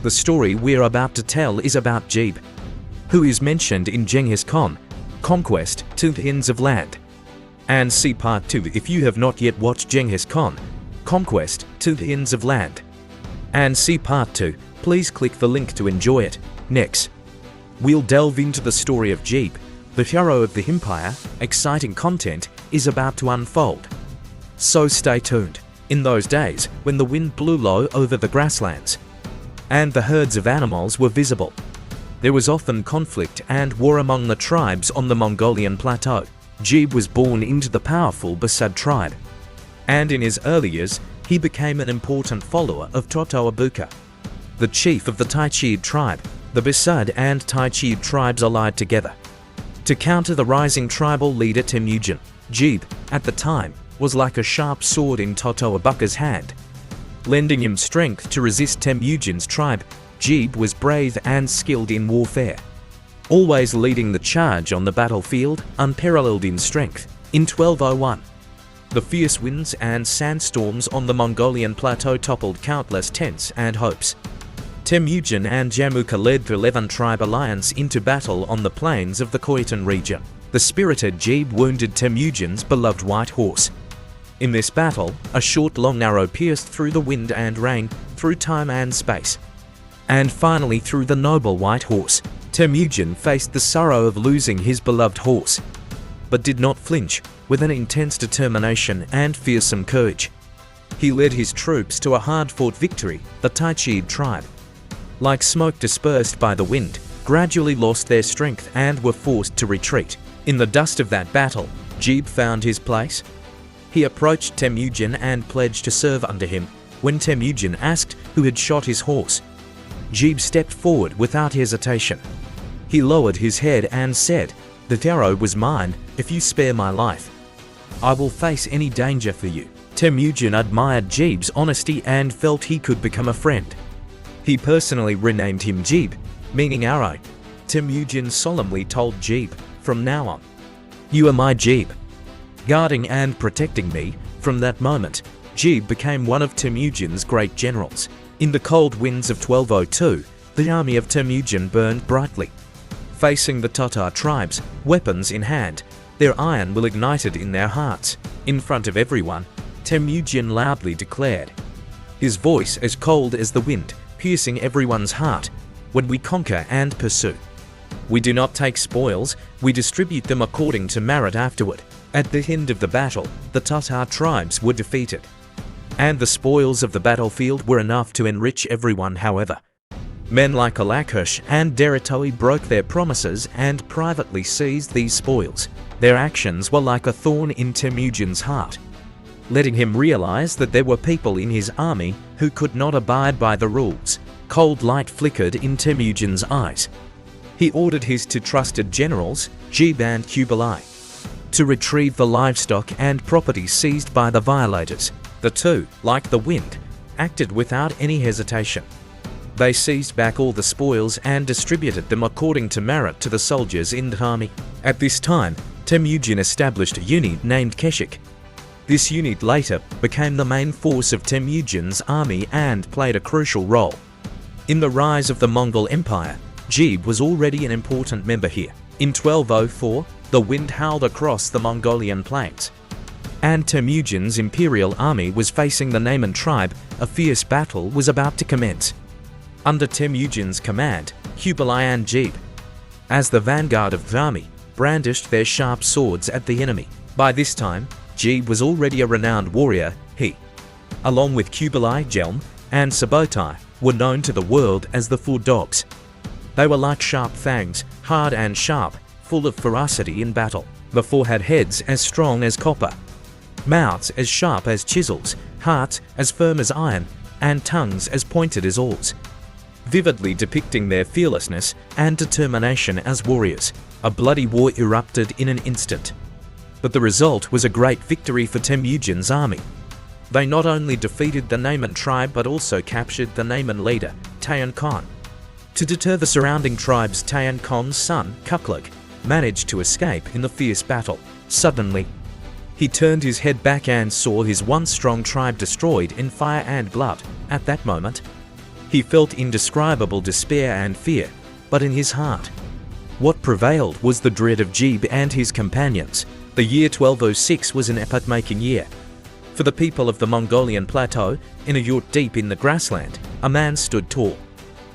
The story we're about to tell is about Jebe, who is mentioned in Genghis Khan, Conquest to the Ends of Land. And see part 2 if you have not yet watched Genghis Khan, Conquest to the Ends of Land. And see part 2, please click the link to enjoy it. Next, we'll delve into the story of Jebe, the hero of the empire. Exciting content is about to unfold, so stay tuned. In those days, when the wind blew low over the grasslands, and the herds of animals were visible, there was often conflict and war among the tribes on the Mongolian plateau. Jebe was born into the powerful Basad tribe, and in his early years, he became an important follower of Totoabuka, the chief of the Taichid tribe. The Basad and Taichid tribes allied together to counter the rising tribal leader Temujin. Jebe, at the time, was like a sharp sword in Totoabuka's hand, lending him strength to resist Temujin's tribe. Jebe was brave and skilled in warfare, always leading the charge on the battlefield, unparalleled in strength. In 1201, the fierce winds and sandstorms on the Mongolian plateau toppled countless tents and hopes. Temujin and Jamuka led the 11-tribe alliance into battle on the plains of the Khoisan region. The spirited Jebe wounded Temujin's beloved white horse. In this battle, a short long arrow pierced through the wind and rain, through time and space, and finally through the noble white horse. Temujin faced the sorrow of losing his beloved horse, but did not flinch. With an intense determination and fearsome courage, he led his troops to a hard-fought victory. The Taichid tribe, like smoke dispersed by the wind, gradually lost their strength and were forced to retreat. In the dust of that battle, Jebe found his place. He approached Temujin and pledged to serve under him. When Temujin asked who had shot his horse, Jebe stepped forward without hesitation. He lowered his head and said, "The arrow was mine. If you spare my life, I will face any danger for you." Temujin admired Jebe's honesty and felt he could become a friend. He personally renamed him Jebe, meaning arrow. Temujin solemnly told Jebe, "From now on, you are my Jebe, guarding and protecting me." From that moment, Jebe became one of Temujin's great generals. In the cold winds of 1202, the army of Temujin burned brightly. Facing the Tatar tribes, weapons in hand, their iron will ignited in their hearts. In front of everyone, Temujin loudly declared, his voice as cold as the wind, piercing everyone's heart, "When we conquer and pursue, we do not take spoils, we distribute them according to merit afterward." At the end of the battle, the Tatar tribes were defeated, and the spoils of the battlefield were enough to enrich everyone. However, men like Alakush and Deretoi broke their promises and privately seized these spoils. Their actions were like a thorn in Temujin's heart, letting him realize that there were people in his army who could not abide by the rules. Cold light flickered in Temujin's eyes. He ordered his two trusted generals, Jebe and Kublai, to retrieve the livestock and property seized by the violators. The two, like the wind, acted without any hesitation. They seized back all the spoils and distributed them according to merit to the soldiers in the army. At this time, Temujin established a unit named Keshik. This unit later became the main force of Temujin's army and played a crucial role in the rise of the Mongol Empire. Jebe was already an important member here. In 1204, the wind howled across the Mongolian plains, and Temujin's imperial army was facing the Naiman tribe. A fierce battle was about to commence. Under Temujin's command, Kublai and Jebe, as the vanguard of the army, brandished their sharp swords at the enemy. By this time, Jebe was already a renowned warrior. He, along with Kublai, Jelm, and Sabotai, were known to the world as the Four Dogs. They were like sharp fangs, hard and sharp, full of ferocity in battle. The four had heads as strong as copper, mouths as sharp as chisels, hearts as firm as iron, and tongues as pointed as oars, vividly depicting their fearlessness and determination as warriors. A bloody war erupted in an instant, but the result was a great victory for Temujin's army. They not only defeated the Naiman tribe but also captured the Naiman leader, Tayan Khan. To deter the surrounding tribes, Tayan Khan's son, Kukluk, managed to escape in the fierce battle. Suddenly, he turned his head back and saw his once strong tribe destroyed in fire and blood. At that moment, He felt indescribable despair and fear, but in his heart, what prevailed was the dread of Jebe and his companions. The year 1206 was an epoch-making year. For the people of the Mongolian plateau, in a yurt deep in the grassland, a man stood tall,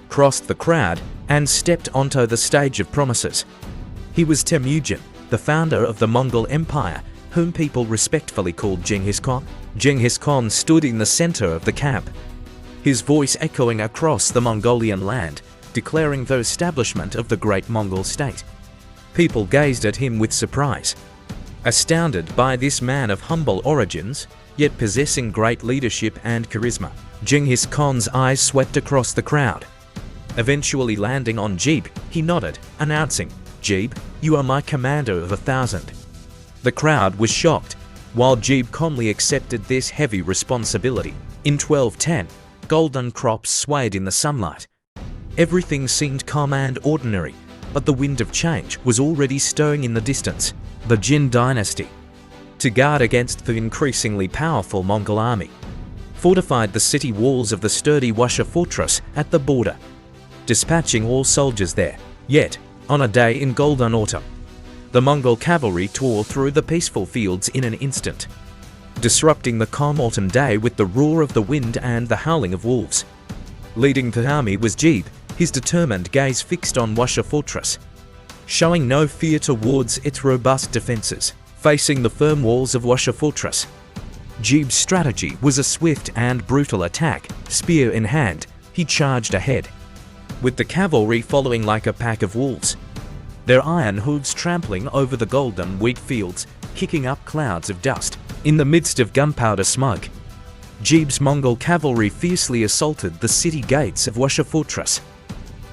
crossed the crowd, and stepped onto the stage of promises. He was Temujin, the founder of the Mongol Empire, whom people respectfully called Genghis Khan. Genghis Khan stood in the center of the camp, his voice echoing across the Mongolian land, declaring the establishment of the great Mongol state. People gazed at him with surprise, astounded by this man of humble origins, yet possessing great leadership and charisma. Genghis Khan's eyes swept across the crowd. Eventually landing on Jebe, he nodded, announcing, "Jebe, you are my commander of 1,000. The crowd was shocked, while Jebe calmly accepted this heavy responsibility. In 1210, golden crops swayed in the sunlight. Everything seemed calm and ordinary, but the wind of change was already stirring in the distance. The Jin Dynasty, to guard against the increasingly powerful Mongol army, fortified the city walls of the sturdy Washa fortress at the border, dispatching all soldiers there. Yet, on a day in golden autumn, the Mongol cavalry tore through the peaceful fields in an instant, disrupting the calm autumn day with the roar of the wind and the howling of wolves. Leading the army was Jebe, his determined gaze fixed on Washa fortress, showing no fear towards its robust defenses. Facing the firm walls of Washa fortress, Jebe's strategy was a swift and brutal attack. Spear in hand, he charged ahead, with the cavalry following like a pack of wolves, their iron hooves trampling over the golden wheat fields, kicking up clouds of dust. In the midst of gunpowder smoke, Jebe's Mongol cavalry fiercely assaulted the city gates of Washa fortress,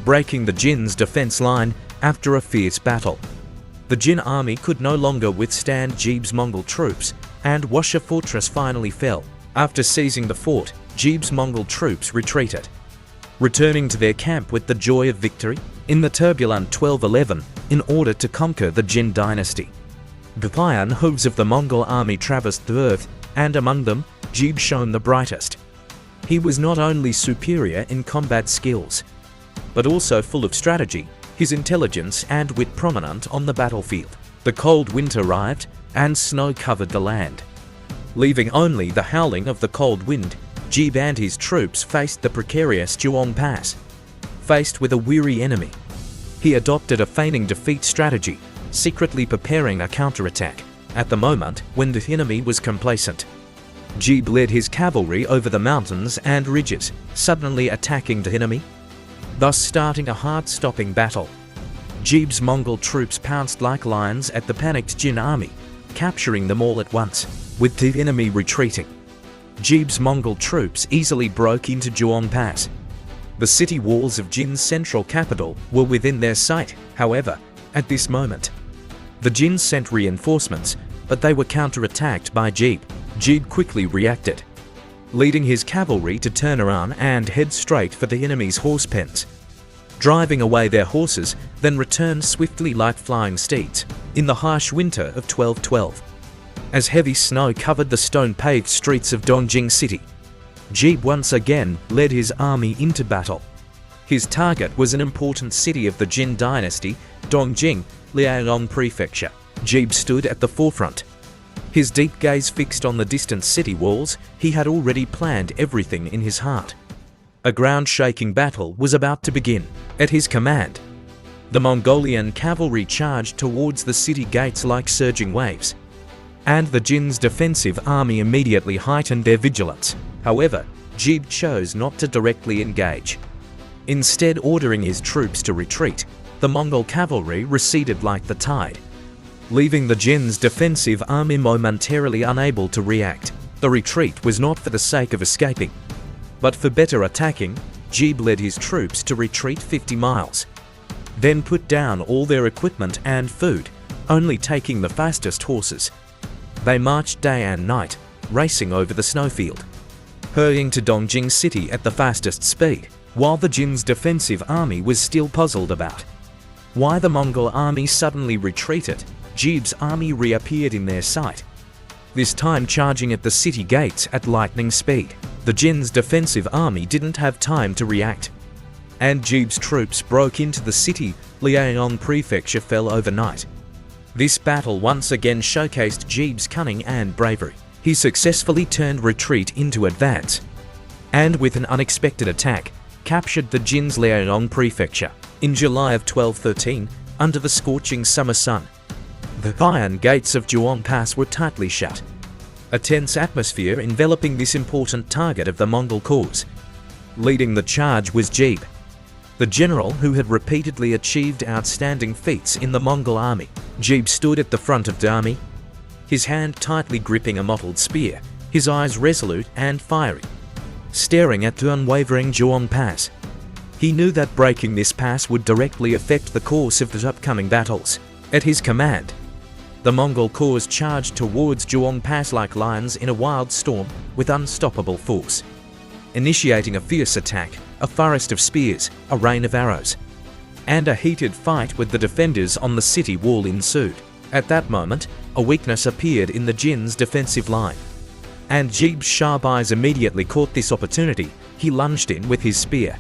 breaking the Jin's defense line. After a fierce battle, the Jin army could no longer withstand Jebe's Mongol troops, and Washa fortress finally fell. After seizing the fort, Jebe's Mongol troops retreated, returning to their camp with the joy of victory. In the turbulent 1211, in order to conquer the Jin dynasty, the iron hooves of the Mongol army traversed the earth, and among them, Jebe shone the brightest. He was not only superior in combat skills, but also full of strategy, his intelligence and wit prominent on the battlefield. The cold winter arrived, and snow covered the land. Leaving only the howling of the cold wind, Jebe and his troops faced the precarious Zhuang Pass. Faced with a weary enemy, he adopted a feigning defeat strategy, secretly preparing a counterattack. At the moment when the enemy was complacent, Jebe led his cavalry over the mountains and ridges, suddenly attacking the enemy, thus starting a heart-stopping battle. Jebe's Mongol troops pounced like lions at the panicked Jin army, capturing them all at once. With the enemy retreating, Jebe's Mongol troops easily broke into Zhuang Pass. The city walls of Jin's central capital were within their sight. However, at this moment, the Jin sent reinforcements, but they were counterattacked by Jebe. Jebe quickly reacted, leading his cavalry to turn around and head straight for the enemy's horse pens, driving away their horses, then return swiftly like flying steeds. In the harsh winter of 1212, as heavy snow covered the stone-paved streets of Dongjing city, Jebe once again led his army into battle. His target was an important city of the Jin dynasty, Dongjing, Liaoyong Prefecture. Jebe stood at the forefront, his deep gaze fixed on the distant city walls. He had already planned everything in his heart. A ground-shaking battle was about to begin. At his command, the Mongolian cavalry charged towards the city gates like surging waves, and the Jin's defensive army immediately heightened their vigilance. However, Jebe chose not to directly engage. Instead, ordering his troops to retreat, the Mongol cavalry receded like the tide, leaving the Jin's defensive army momentarily unable to react. The retreat was not for the sake of escaping, but for better attacking. Jebe led his troops to retreat 50 miles, then put down all their equipment and food, only taking the fastest horses. They marched day and night, racing over the snowfield, hurrying to Dongjing city at the fastest speed, while the Jin's defensive army was still puzzled about why the Mongol army suddenly retreated. Jebe's army reappeared in their sight, this time charging at the city gates at lightning speed. The Jin's defensive army didn't have time to react, and Jebe's troops broke into the city. Liaoyang Prefecture fell overnight. This battle once again showcased Jebe's cunning and bravery. He successfully turned retreat into advance, and with an unexpected attack, captured the Jin's Liaoyang Prefecture. In July of 1213, under the scorching summer sun, the iron gates of Zhuang Pass were tightly shut, a tense atmosphere enveloping this important target of the Mongol cause. Leading the charge was Jebe, the general who had repeatedly achieved outstanding feats in the Mongol army. Jebe stood at the front of the army, his hand tightly gripping a mottled spear, his eyes resolute and fiery, staring at the unwavering Zhuang Pass. He knew that breaking this pass would directly affect the course of the upcoming battles. At his command, the Mongol corps charged towards Zhuang Pass like lions in a wild storm with unstoppable force, initiating a fierce attack. A forest of spears, a rain of arrows, and a heated fight with the defenders on the city wall ensued. At that moment, a weakness appeared in the Jin's defensive line, and Jebe's sharp eyes immediately caught this opportunity. He lunged in with his spear,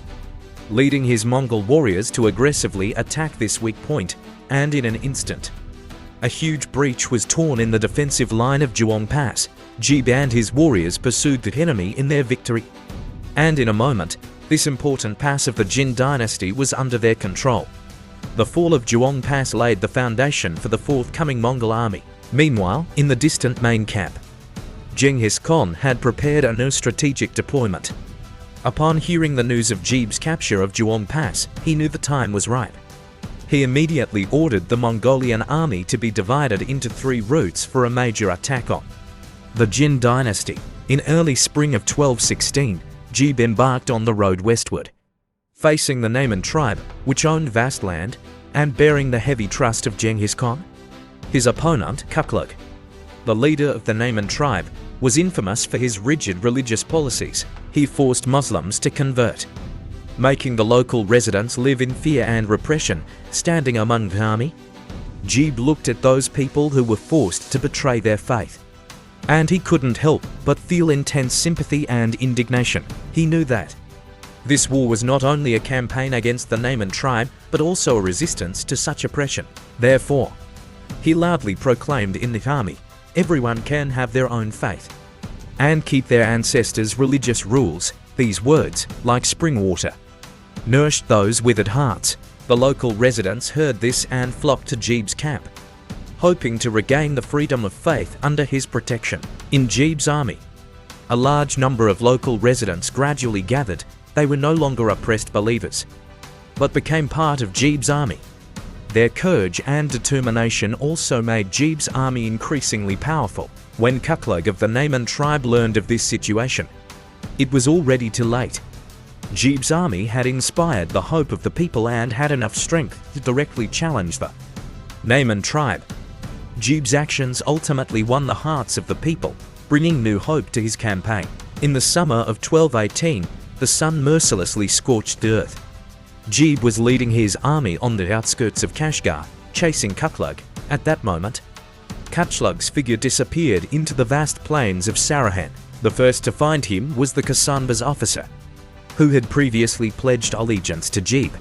leading his Mongol warriors to aggressively attack this weak point, and in an instant, a huge breach was torn in the defensive line of Zhuang Pass. Jebe and his warriors pursued the enemy in their victory, and in a moment, this important pass of the Jin Dynasty was under their control. The fall of Zhuang Pass laid the foundation for the forthcoming Mongol army. Meanwhile, in the distant main camp, Genghis Khan had prepared a new strategic deployment. Upon hearing the news of Jebe's capture of Zhuang Pass, he knew the time was ripe. He immediately ordered the Mongolian army to be divided into 3 routes for a major attack on the Jin Dynasty. In early spring of 1216, Jebe embarked on the road westward, facing the Naiman tribe, which owned vast land, and bearing the heavy trust of Genghis Khan. His opponent, Kuklug, the leader of the Naiman tribe, was infamous for his rigid religious policies. He forced Muslims to convert, making the local residents live in fear and repression. Standing among the army, Jebe looked at those people who were forced to betray their faith, and he couldn't help but feel intense sympathy and indignation. He knew that this war was not only a campaign against the Naiman tribe, but also a resistance to such oppression. Therefore, he loudly proclaimed in the army, everyone can have their own faith and keep their ancestors' religious rules. These words, like spring water, nourished those withered hearts. The local residents heard this and flocked to Jebe's camp, hoping to regain the freedom of faith under his protection. In Jebe's army, a large number of local residents gradually gathered. They were no longer oppressed believers, but became part of Jebe's army. Their courage and determination also made Jebe's army increasingly powerful. When Kuklug of the Naiman tribe learned of this situation, it was already too late. Jebe's army had inspired the hope of the people and had enough strength to directly challenge the Naiman tribe. Jebe's actions ultimately won the hearts of the people, bringing new hope to his campaign. In the summer of 1218, the sun mercilessly scorched the earth. Jebe was leading his army on the outskirts of Kashgar, chasing Kuklug. At that moment, Kuklug's figure disappeared into the vast plains of Sarahan. The first to find him was the Kasanba's officer, who had previously pledged allegiance to Jebe.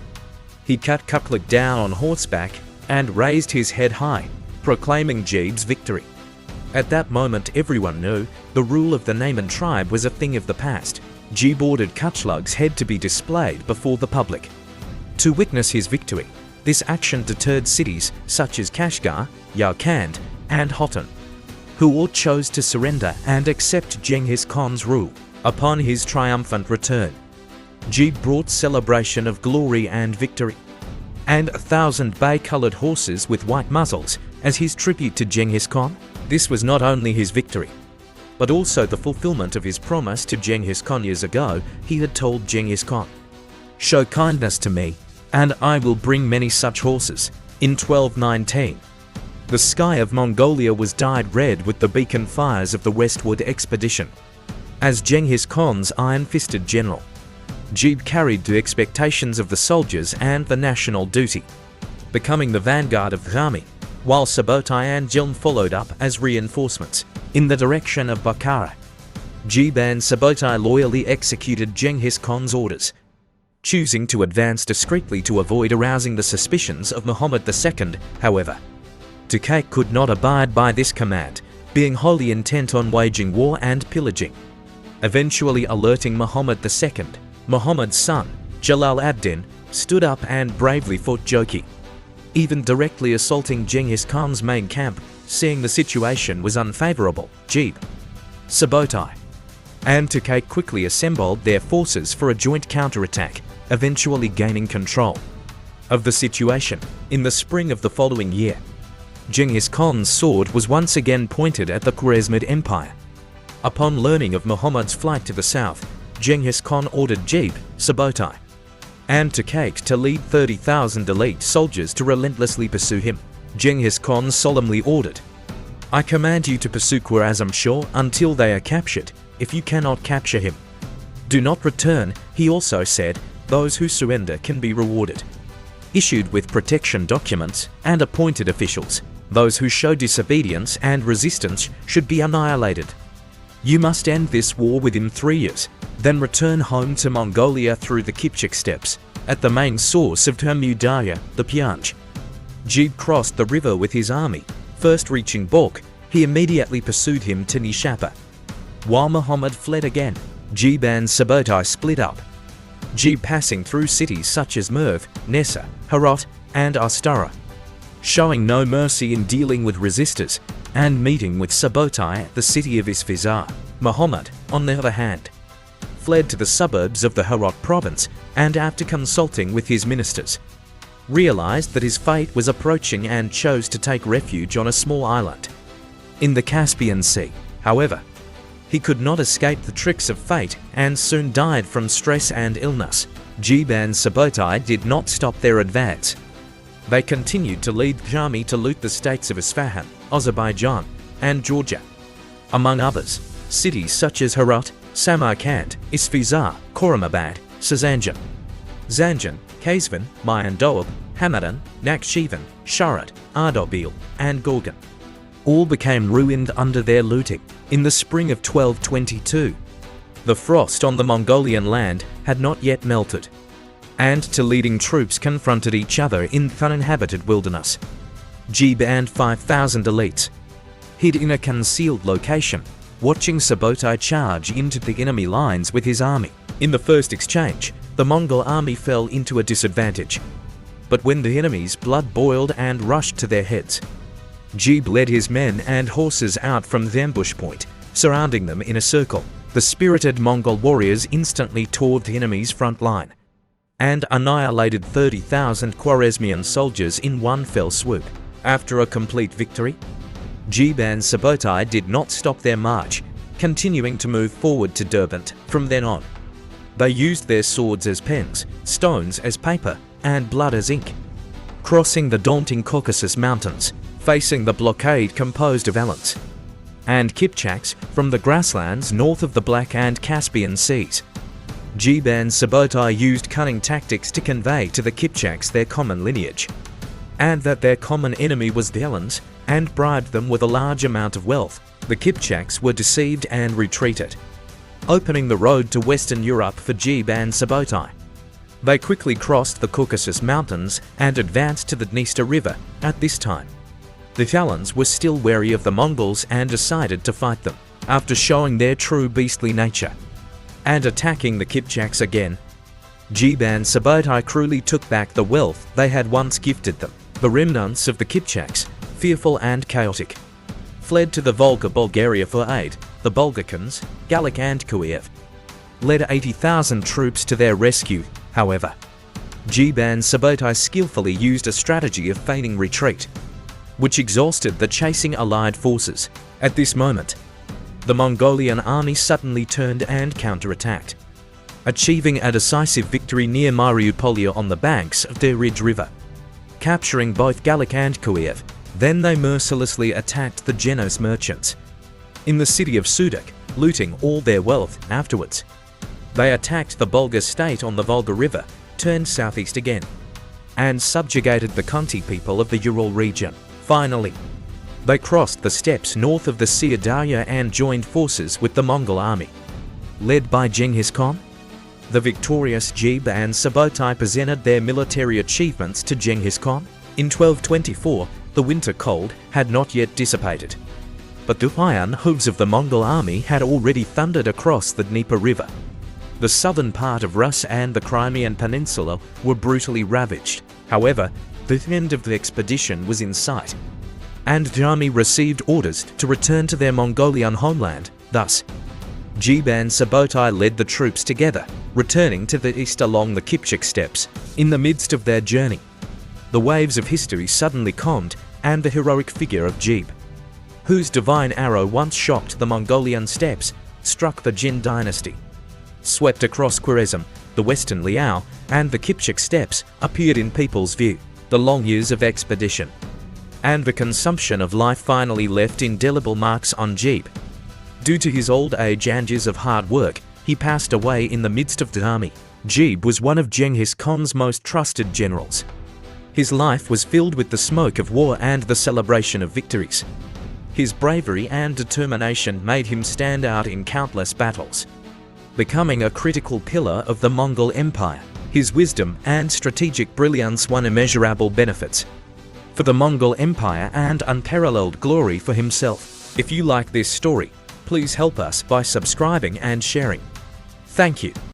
He cut Kuklug down on horseback and raised his head high, proclaiming Jebe's victory. At that moment, everyone knew the rule of the Naiman tribe was a thing of the past. Jebe ordered Kuklug's head to be displayed before the public to witness his victory. This action deterred cities such as Kashgar, Yarkand, and Khotan, who all chose to surrender and accept Genghis Khan's rule. Upon his triumphant return, Jebe brought celebration of glory and victory, and 1,000 bay-colored horses with white muzzles as his tribute to Genghis Khan. This was not only his victory, but also the fulfillment of his promise to Genghis Khan years ago. He had told Genghis Khan, "Show kindness to me, and I will bring many such horses." In 1219, the sky of Mongolia was dyed red with the beacon fires of the westward expedition. As Genghis Khan's iron-fisted general, Jebe carried the expectations of the soldiers and the national duty, becoming the vanguard of the army, while Subotai and Jilm followed up as reinforcements. In the direction of Bukhara, Jebe and Subotai loyally executed Genghis Khan's orders, choosing to advance discreetly to avoid arousing the suspicions of Muhammad II. However, Tukak could not abide by this command, being wholly intent on waging war and pillaging. Eventually alerting Muhammad II, Muhammad's son, Jalal ad-Din, stood up and bravely fought Joki, even directly assaulting Genghis Khan's main camp. Seeing the situation was unfavorable, Jebe, Subotai, and Tukak quickly assembled their forces for a joint counterattack, eventually gaining control of the situation. In the spring of the following year, Genghis Khan's sword was once again pointed at the Khwarazm Empire. Upon learning of Muhammad's flight to the south, Genghis Khan ordered Jebe, Subotai, and Tukak to lead 30,000 elite soldiers to relentlessly pursue him. Genghis Khan solemnly ordered, "I command you to pursue Khwarazm Shah until they are captured. If you cannot capture him, do not return." He also said, "Those who surrender can be rewarded." Issued with protection documents and appointed officials, those who show disobedience and resistance should be annihilated. You must end this war within 3 years, then return home to Mongolia through the Kipchak steppes, at the main source of Termudaya, the Pyunj. Jebe crossed the river with his army. First reaching Balkh, he immediately pursued him to Nishapa. While Muhammad fled again, Jebe and Subotai split up, Jebe passing through cities such as Merv, Nessa, Herat, and Astara, showing no mercy in dealing with resistors, and meeting with Subotai at the city of Isfizar. Muhammad, on the other hand, fled to the suburbs of the Herat province, and after consulting with his ministers, realized that his fate was approaching and chose to take refuge on a small island in the Caspian Sea. However, he could not escape the tricks of fate and soon died from stress and illness. Jebe and Subotai did not stop their advance. They continued to lead the army to loot the states of Isfahan, Azerbaijan, and Georgia, among others, cities such as Herat, Samarkand, Isfizar, Khorramabad, Sazanjan, Zanjan, Kazvin, Mayandoab, Hamadan, Nakhchivan, Sharat, Ardabil, and Gorgan. All became ruined under their looting. In the spring of 1222, the frost on the Mongolian land had not yet melted, and two leading troops confronted each other in the uninhabited wilderness. Jebe and 5,000 elites hid in a concealed location, watching Subotai charge into the enemy lines with his army. In the first exchange, the Mongol army fell into a disadvantage. But when the enemy's blood boiled and rushed to their heads, Jebe led his men and horses out from the ambush point, surrounding them in a circle. The spirited Mongol warriors instantly tore the enemy's front line and annihilated 30,000 Khwarezmian soldiers in one fell swoop. After a complete victory, Jebe and Subotai did not stop their march, continuing to move forward to Derbent from then on. They used their swords as pens, stones as paper, and blood as ink, crossing the daunting Caucasus Mountains, facing the blockade composed of Alans and Kipchaks from the grasslands north of the Black and Caspian Seas. Jebe and Subotai used cunning tactics to convey to the Kipchaks their common lineage, and that their common enemy was the Alans, and bribed them with a large amount of wealth. The Kipchaks were deceived and retreated, opening the road to Western Europe for Jebe and Subotai. They quickly crossed the Caucasus Mountains and advanced to the Dniester River. At this time, the Alans were still wary of the Mongols and decided to fight them. After showing their true beastly nature and attacking the Kipchaks again, Jebe and Subotai cruelly took back the wealth they had once gifted them. The remnants of the Kipchaks, fearful and chaotic, fled to the Volga, Bulgaria for aid. The Bulgarkans, Gallic and Kuev, led 80,000 troops to their rescue. However, Jebe and Subotai skillfully used a strategy of feigning retreat, which exhausted the chasing allied forces. At this moment, the Mongolian army suddenly turned and counterattacked, achieving a decisive victory near Mariupolia on the banks of the Ridge River, capturing both Gallic and Kuev. Then they mercilessly attacked the Genos merchants in the city of Sudak, looting all their wealth. Afterwards, they attacked the Bulgar state on the Volga River, turned southeast again, and subjugated the Khunti people of the Ural region. Finally, They crossed the steppes north of the Xia Darya and joined forces with the Mongol army. Led by Genghis Khan, the victorious Jebe and Subotai presented their military achievements to Genghis Khan. In 1224, the winter cold had not yet dissipated, but the iron hooves of the Mongol army had already thundered across the Dnieper River. The southern part of Rus and the Crimean Peninsula were brutally ravaged. However, the end of the expedition was in sight, and the army received orders to return to their Mongolian homeland. Thus, Jebe and Subotai led the troops together, returning to the east along the Kipchak steppes. In the midst of their journey, the waves of history suddenly calmed, and the heroic figure of Jebe, whose divine arrow once shocked the Mongolian steppes, struck the Jin Dynasty. Swept across Khwarazm, the Western Xia, and the Kipchak steppes, appeared in people's view. The long years of expedition and the consumption of life finally left indelible marks on Jebe. Due to his old age and years of hard work, he passed away in the midst of the army. Jebe was one of Genghis Khan's most trusted generals. His life was filled with the smoke of war and the celebration of victories. His bravery and determination made him stand out in countless battles, becoming a critical pillar of the Mongol Empire. His wisdom and strategic brilliance won immeasurable benefits for the Mongol Empire and unparalleled glory for himself. If you like this story, please help us by subscribing and sharing. Thank you.